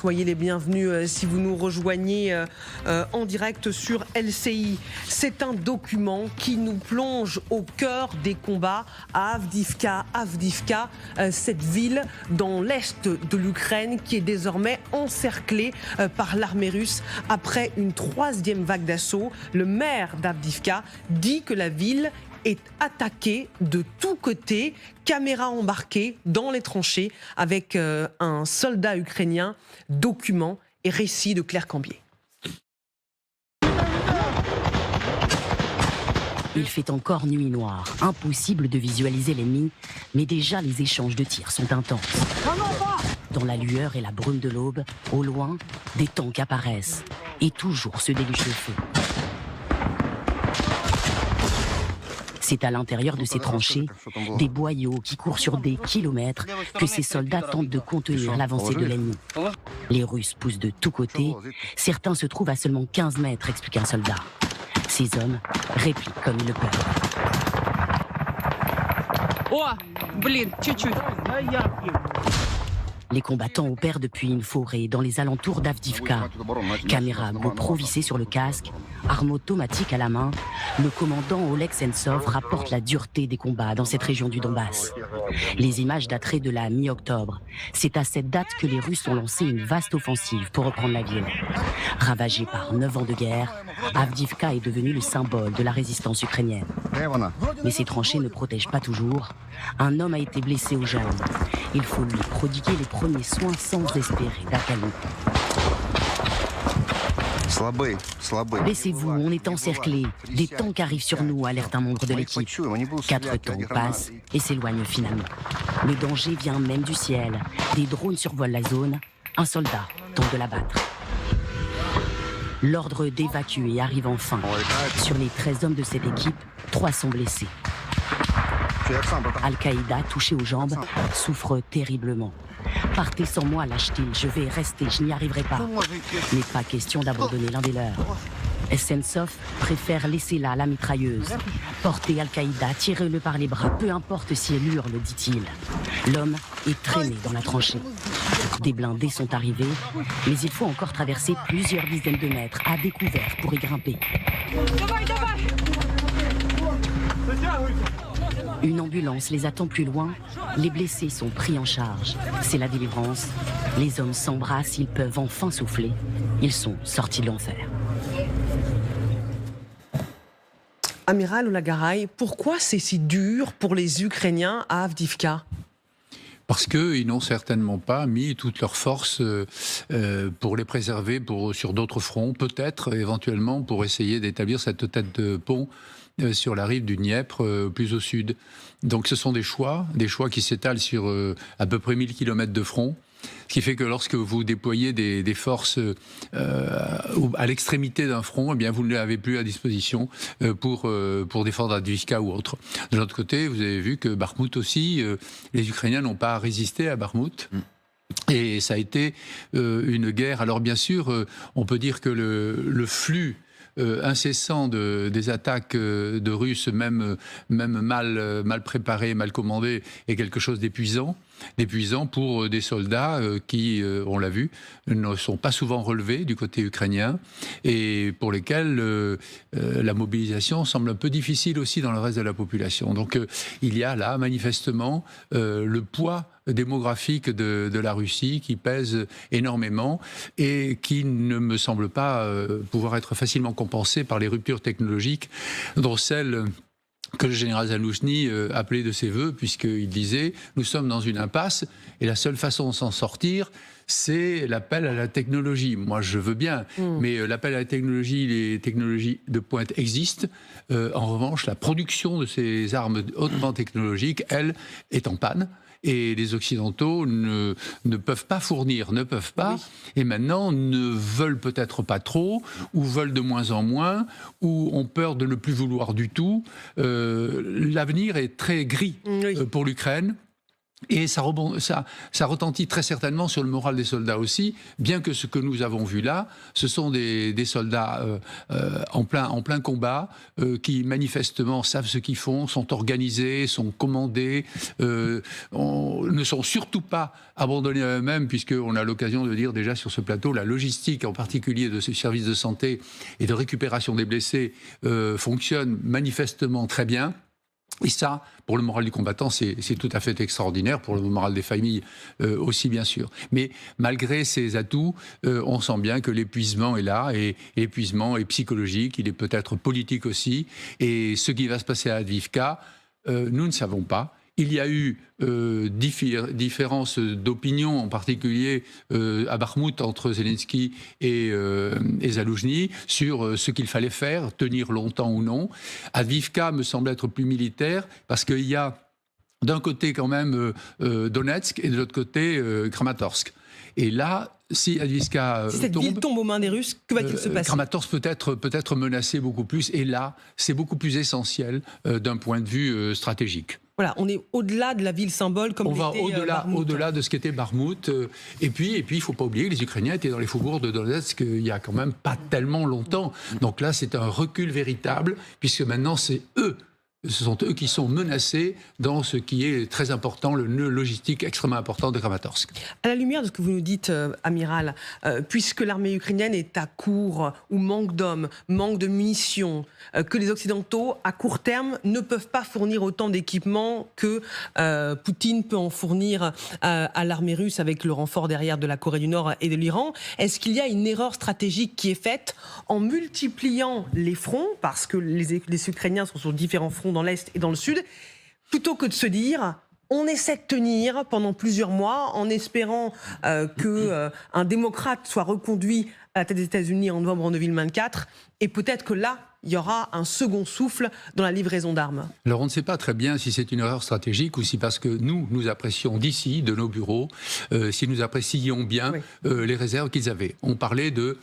Soyez les bienvenus si vous nous rejoignez en direct sur LCI. C'est un document qui nous plonge au cœur des combats à Avdiivka. Avdiivka, cette ville dans l'est de l'Ukraine qui est désormais encerclée par l'armée russe après une troisième vague d'assaut. Le maire d'Avdiivka dit que la ville est attaquée de tous côtés, caméra embarquée dans les tranchées avec un soldat ukrainien, document et récit de Claire Cambier. Il fait encore nuit noire, impossible de visualiser l'ennemi, mais déjà les échanges de tirs sont intenses. Dans la lueur et la brume de l'aube, au loin, des tanks apparaissent et toujours se déluge le feu. C'est à l'intérieur de ces tranchées, des boyaux qui courent sur des kilomètres, que ces soldats tentent de contenir l'avancée de l'ennemi. Les Russes poussent de tous côtés, certains se trouvent à seulement 15 mètres, explique un soldat. Ces hommes répliquent comme ils le peuvent. Les combattants opèrent depuis une forêt dans les alentours d'Avdiivka. Caméra GoPro vissée sur le casque, arme automatique à la main, le commandant Oleg Sentsov rapporte la dureté des combats dans cette région du Donbass. Les images dateraient de la mi-octobre. C'est à cette date que les Russes ont lancé une vaste offensive pour reprendre la ville. Ravagée par 9 ans de guerre, Avdiivka est devenue le symbole de la résistance ukrainienne. Mais ces tranchées ne protègent pas toujours. Un homme a été blessé aux jambes. Il faut lui prodiguer les premiers soins sans espérer d'accalmie. Laissez-vous, on est encerclés. Des tanks arrivent sur nous, alerte un membre de l'équipe. 4 tanks passent et s'éloignent finalement. Le danger vient même du ciel. Des drones survolent la zone. Un soldat tente de l'abattre. L'ordre d'évacuer arrive enfin. Sur les 13 hommes de cette équipe, 3 sont blessés. Al-Qaïda, touché aux jambes, souffre terriblement. Partez sans moi, lâche-t-il, je vais rester, je n'y arriverai pas. N'est pas question d'abandonner l'un des leurs. Sentsov préfère laisser là la mitrailleuse. Portez Al-Qaïda, tirez-le par les bras, peu importe si elle hurle, dit-il. L'homme est traîné dans la tranchée. Des blindés sont arrivés, mais il faut encore traverser plusieurs dizaines de mètres à découvert pour y grimper. Une ambulance les attend plus loin. Les blessés sont pris en charge. C'est la délivrance. Les hommes s'embrassent, ils peuvent enfin souffler. Ils sont sortis de l'enfer. Amiral Olagaray, pourquoi c'est si dur pour les Ukrainiens à Avdiivka ? Parce qu'ils n'ont certainement pas mis toutes leurs forces pour les préserver sur d'autres fronts, peut-être éventuellement pour essayer d'établir cette tête de pont sur la rive du Dniepr, plus au sud. Donc ce sont des choix qui s'étalent sur à peu près 1000 km de front. Ce qui fait que lorsque vous déployez des forces à l'extrémité d'un front, eh bien vous ne les avez plus à disposition pour défendre Avdiivka ou autre. De l'autre côté, vous avez vu que Bakhmout aussi, les Ukrainiens n'ont pas résisté à Bakhmout. Et ça a été une guerre. Alors bien sûr, on peut dire que le flux incessant des attaques de Russes, même mal préparées, mal commandées, est quelque chose d'épuisant pour des soldats qui, on l'a vu, ne sont pas souvent relevés du côté ukrainien et pour lesquels la mobilisation semble un peu difficile aussi dans le reste de la population. Donc il y a là manifestement le poids démographique de la Russie qui pèse énormément et qui ne me semble pas pouvoir être facilement compensé par les ruptures technologiques dont celle que le général Zaloujny appelait de ses voeux, puisqu'il disait « Nous sommes dans une impasse et la seule façon de s'en sortir, c'est l'appel à la technologie. » Moi, je veux bien, mais l'appel à la technologie, les technologies de pointe existent. En revanche, la production de ces armes hautement technologiques, elle, est en panne. Et les Occidentaux ne peuvent pas fournir, et maintenant ne veulent peut-être pas trop, ou veulent de moins en moins, ou ont peur de ne plus vouloir du tout. L'avenir est très gris pour l'Ukraine. Et ça retentit très certainement sur le moral des soldats aussi, bien que ce que nous avons vu là, ce sont des soldats en plein combat, qui manifestement savent ce qu'ils font, sont organisés, sont commandés, ne sont surtout pas abandonnés à eux-mêmes, puisqu'on a l'occasion de dire déjà sur ce plateau, la logistique en particulier de ce service de santé et de récupération des blessés fonctionne manifestement très bien. Et ça, pour le moral du combattant, c'est tout à fait extraordinaire, pour le moral des familles aussi, bien sûr. Mais malgré ces atouts, on sent bien que l'épuisement est là, et l'épuisement est psychologique, il est peut-être politique aussi. Et ce qui va se passer à Avdiivka, nous ne savons pas. Il y a eu différences d'opinion, en particulier à Bakhmout, entre Zelensky et Zaloujny, sur ce qu'il fallait faire, tenir longtemps ou non. Avdiivka me semble être plus militaire, parce qu'il y a d'un côté quand même Donetsk, et de l'autre côté Kramatorsk. Et là, si Avdiivka si cette ville tombe aux mains des Russes, que va-t-il se passer ? Kramatorsk peut être menacé beaucoup plus, et là, c'est beaucoup plus essentiel d'un point de vue stratégique. Voilà, on est au-delà de la ville symbole comme l'était Bakhmout. On va au-delà de ce qu'était Bakhmout. Et puis, il ne faut pas oublier que les Ukrainiens étaient dans les faubourgs de Donetsk il n'y a quand même pas tellement longtemps. Donc là, c'est un recul véritable, puisque maintenant, ce sont eux qui sont menacés dans ce qui est très important, le nœud logistique extrêmement important de Kramatorsk. À la lumière de ce que vous nous dites, amiral, puisque l'armée ukrainienne est à court ou manque d'hommes, manque de munitions, que les Occidentaux, à court terme, ne peuvent pas fournir autant d'équipements que Poutine peut en fournir à l'armée russe avec le renfort derrière de la Corée du Nord et de l'Iran, est-ce qu'il y a une erreur stratégique qui est faite en multipliant les fronts, parce que les Ukrainiens sont sur différents fronts dans l'Est et dans le Sud, plutôt que de se dire on essaie de tenir pendant plusieurs mois en espérant qu'un démocrate soit reconduit à la tête des États-Unis en novembre 2024, et peut-être que là, il y aura un second souffle dans la livraison d'armes. Alors on ne sait pas très bien si c'est une erreur stratégique ou si parce que nous apprécions d'ici, de nos bureaux, si nous apprécions bien les réserves qu'ils avaient. On parlait de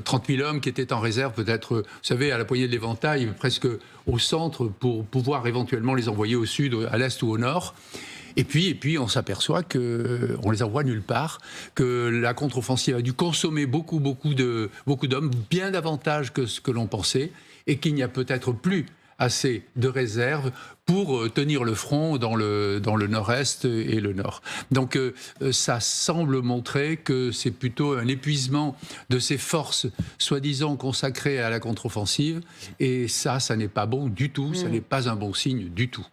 30 000 hommes qui étaient en réserve, peut-être, vous savez, à la poignée de l'éventail, presque au centre, pour pouvoir éventuellement les envoyer au sud, à l'est ou au nord. Et puis, on s'aperçoit qu'on les envoie nulle part, que la contre-offensive a dû consommer beaucoup d'hommes, bien davantage que ce que l'on pensait, et qu'il n'y a peut-être plus assez de réserves pour tenir le front dans le nord-est et le nord. Donc ça semble montrer que c'est plutôt un épuisement de ces forces soi-disant consacrées à la contre-offensive, et ça n'est pas bon du tout, ça n'est pas un bon signe du tout.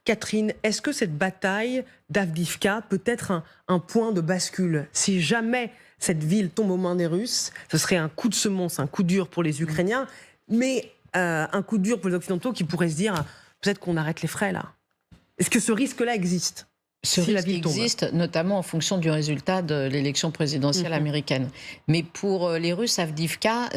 Catherine, est-ce que cette bataille d'Avdiivka peut être un point de bascule ? Si jamais cette ville tombe aux mains des Russes, ce serait un coup de semonce, un coup dur pour les Ukrainiens, mais un coup dur pour les Occidentaux qui pourraient se dire peut-être qu'on arrête les frais là. Est-ce que ce risque-là existe ? Ce risque existe, notamment en fonction du résultat de l'élection présidentielle américaine. Mais pour les Russes, Avdiivka,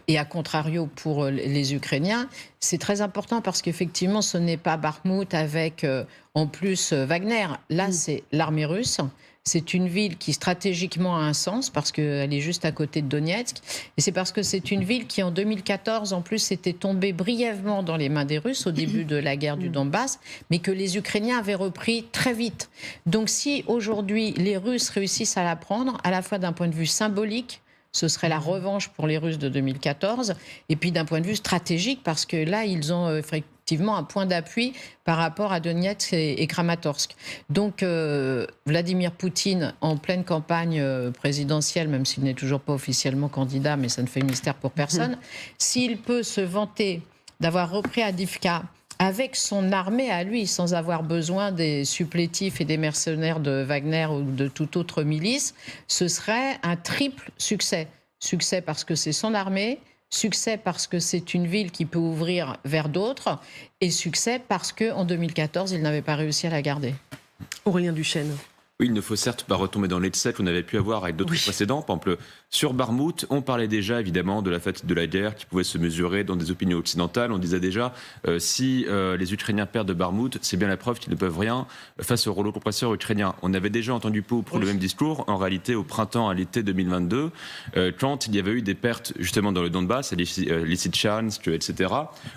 et à contrario pour les Ukrainiens, c'est très important parce qu'effectivement, ce n'est pas Bakhmout avec en plus Wagner. Là, c'est l'armée russe. C'est une ville qui stratégiquement a un sens parce qu'elle est juste à côté de Donetsk. Et c'est parce que c'est une ville qui, en 2014, en plus, était tombée brièvement dans les mains des Russes au début de la guerre du Donbass, mais que les Ukrainiens avaient repris très vite. Donc si aujourd'hui les Russes réussissent à la prendre, à la fois d'un point de vue symbolique, ce serait la revanche pour les Russes de 2014, et puis d'un point de vue stratégique, parce que là, ils ont effectivement un point d'appui par rapport à Donetsk et Kramatorsk. Donc, Vladimir Poutine, en pleine campagne présidentielle, même s'il n'est toujours pas officiellement candidat, mais ça ne fait mystère pour personne, s'il peut se vanter d'avoir repris Avdiivka avec son armée à lui, sans avoir besoin des supplétifs et des mercenaires de Wagner ou de toute autre milice, ce serait un triple succès. Succès parce que c'est son armée, succès parce que c'est une ville qui peut ouvrir vers d'autres, et succès parce qu'en 2014, il n'avait pas réussi à la garder. Aurélien Duchesne. Oui, il ne faut certes pas retomber dans l'excès qu'on avait pu avoir avec d'autres précédents. Par exemple, sur Barmout, on parlait déjà évidemment de la fatigue de la guerre qui pouvait se mesurer dans des opinions occidentales. On disait déjà, si les Ukrainiens perdent Barmout, c'est bien la preuve qu'ils ne peuvent rien face au rouleau compresseur ukrainien. On avait déjà entendu pour le même discours, en réalité au printemps, à l'été 2022, quand il y avait eu des pertes justement dans le Donbass, à Lysychansk, etc.,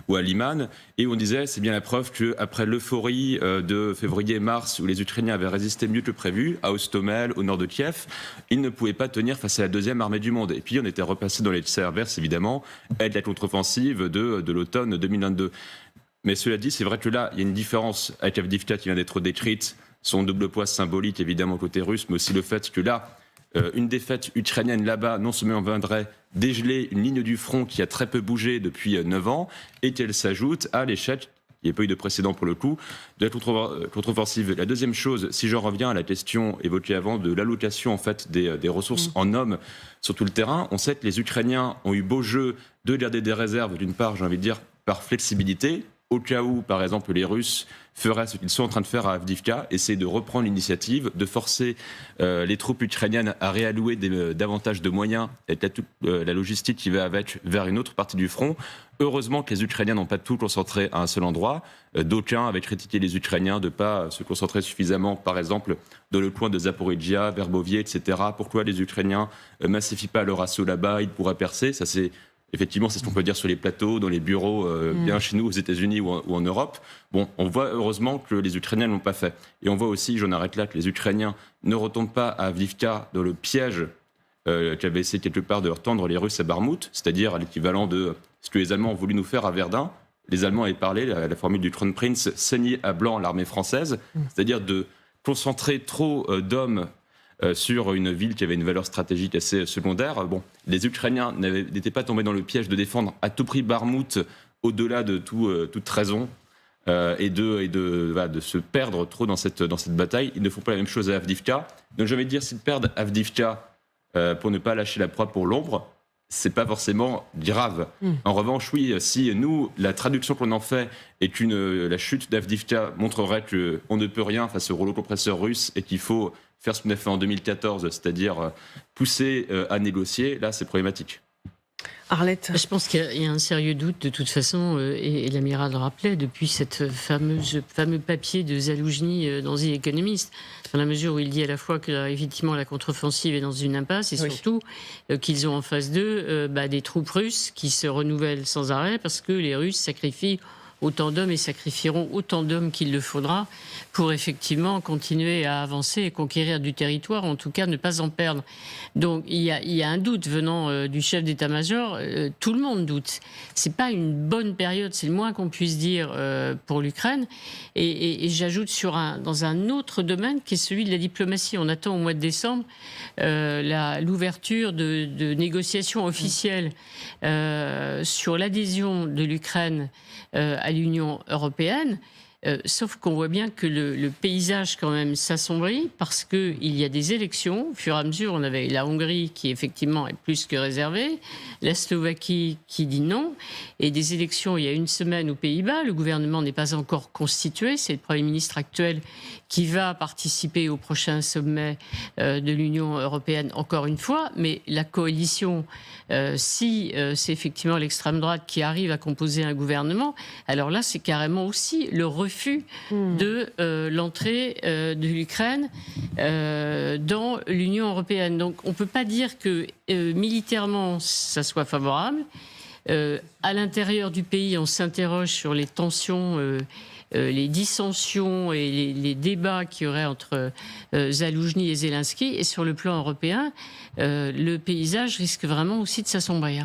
ou à Liman, et on disait, c'est bien la preuve qu'après l'euphorie de février-mars, où les Ukrainiens avaient résisté mieux que prévu, à Hostomel, au nord de Kiev, ils ne pouvaient pas tenir face à la deuxième armée du monde. Et puis on était repassé dans les inverses, évidemment, avec la contre-offensive de l'automne 2022. Mais cela dit, c'est vrai que là, il y a une différence avec Avdiivka qui vient d'être décrite, son double poids symbolique, évidemment, côté russe, mais aussi le fait que là, une défaite ukrainienne là-bas, non seulement viendrait dégeler une ligne du front qui a très peu bougé depuis 9 ans, et qu'elle s'ajoute à l'échec, il n'y a pas eu de précédent pour le coup, de la contre-offensive. La deuxième chose, si j'en reviens à la question évoquée avant de l'allocation en fait des ressources en hommes sur tout le terrain, on sait que les Ukrainiens ont eu beau jeu de garder des réserves, d'une part, j'ai envie de dire, par flexibilité, au cas où, par exemple, les Russes feraient ce qu'ils sont en train de faire à Avdiivka, essayer de reprendre l'initiative, de forcer les troupes ukrainiennes à réallouer davantage de moyens et toute la logistique qui va avec vers une autre partie du front. Heureusement que les Ukrainiens n'ont pas tout concentré à un seul endroit. D'aucuns avaient critiqué les Ukrainiens de ne pas se concentrer suffisamment, par exemple, dans le coin de Zaporizhia, Verbovier, etc. Pourquoi les Ukrainiens massifient pas leur assaut là-bas, ils pourraient percer. Ça, c'est effectivement, c'est ce qu'on peut dire sur les plateaux, dans les bureaux, bien chez nous, aux États-Unis ou en Europe. Bon, on voit heureusement que les Ukrainiens ne l'ont pas fait. Et on voit aussi, j'en arrête là, que les Ukrainiens ne retombent pas à Avdiivka dans le piège qu'avaient essayé quelque part de leur tendre les Russes à Barmout, c'est-à-dire à l'équivalent de ce que les Allemands ont voulu nous faire à Verdun. Les Allemands avaient parlé, la formule du Kronprinz, saigner à blanc l'armée française, c'est-à-dire de concentrer trop d'hommes sur une ville qui avait une valeur stratégique assez secondaire. Bon, les Ukrainiens n'étaient pas tombés dans le piège de défendre à tout prix Barmout au-delà de toute raison et de se perdre trop dans cette bataille. Ils ne font pas la même chose à Avdiivka. Donc j'ai envie de dire, s'ils perdent Avdiivka pour ne pas lâcher la proie pour l'ombre, c'est pas forcément grave. En revanche, oui, si nous, la traduction qu'on en fait est que la chute d'Avdiivka montrerait qu'on ne peut rien face au rouleau compresseur russe et qu'il faut faire ce qu'on a fait en 2014, c'est-à-dire pousser à négocier, là, c'est problématique. Arlette. Je pense qu'il y a un sérieux doute de toute façon, et l'amiral le rappelait, depuis cette fameux papier de Zaloujny dans The Economist, dans la mesure où il dit à la fois que effectivement la contre-offensive est dans une impasse et surtout qu'ils ont en face d'eux des troupes russes qui se renouvellent sans arrêt parce que les Russes sacrifient autant d'hommes et sacrifieront autant d'hommes qu'il le faudra pour effectivement continuer à avancer et conquérir du territoire, en tout cas ne pas en perdre. Donc il y a un doute venant du chef d'état-major, tout le monde doute. C'est pas une bonne période, c'est le moins qu'on puisse dire pour l'Ukraine. Et j'ajoute dans un autre domaine qui est celui de la diplomatie. On attend au mois de décembre l'ouverture de négociations officielles sur l'adhésion de l'Ukraine à l'Union européenne, sauf qu'on voit bien que le paysage quand même s'assombrit parce qu'il y a des élections. Au fur et à mesure, on avait la Hongrie qui effectivement est plus que réservée, la Slovaquie qui dit non, et des élections il y a une semaine aux Pays-Bas. Le gouvernement n'est pas encore constitué, c'est le Premier ministre actuel qui va participer au prochain sommet de l'Union européenne encore une fois, mais la coalition, si c'est effectivement l'extrême droite qui arrive à composer un gouvernement, alors là c'est carrément aussi le refus de l'entrée de l'Ukraine dans l'Union européenne. Donc on ne peut pas dire que militairement ça soit favorable. À l'intérieur du pays, on s'interroge sur les tensions, les dissensions et les débats qu'il y aurait entre Zaloujny et Zelensky. Et sur le plan européen, le paysage risque vraiment aussi de s'assombrir.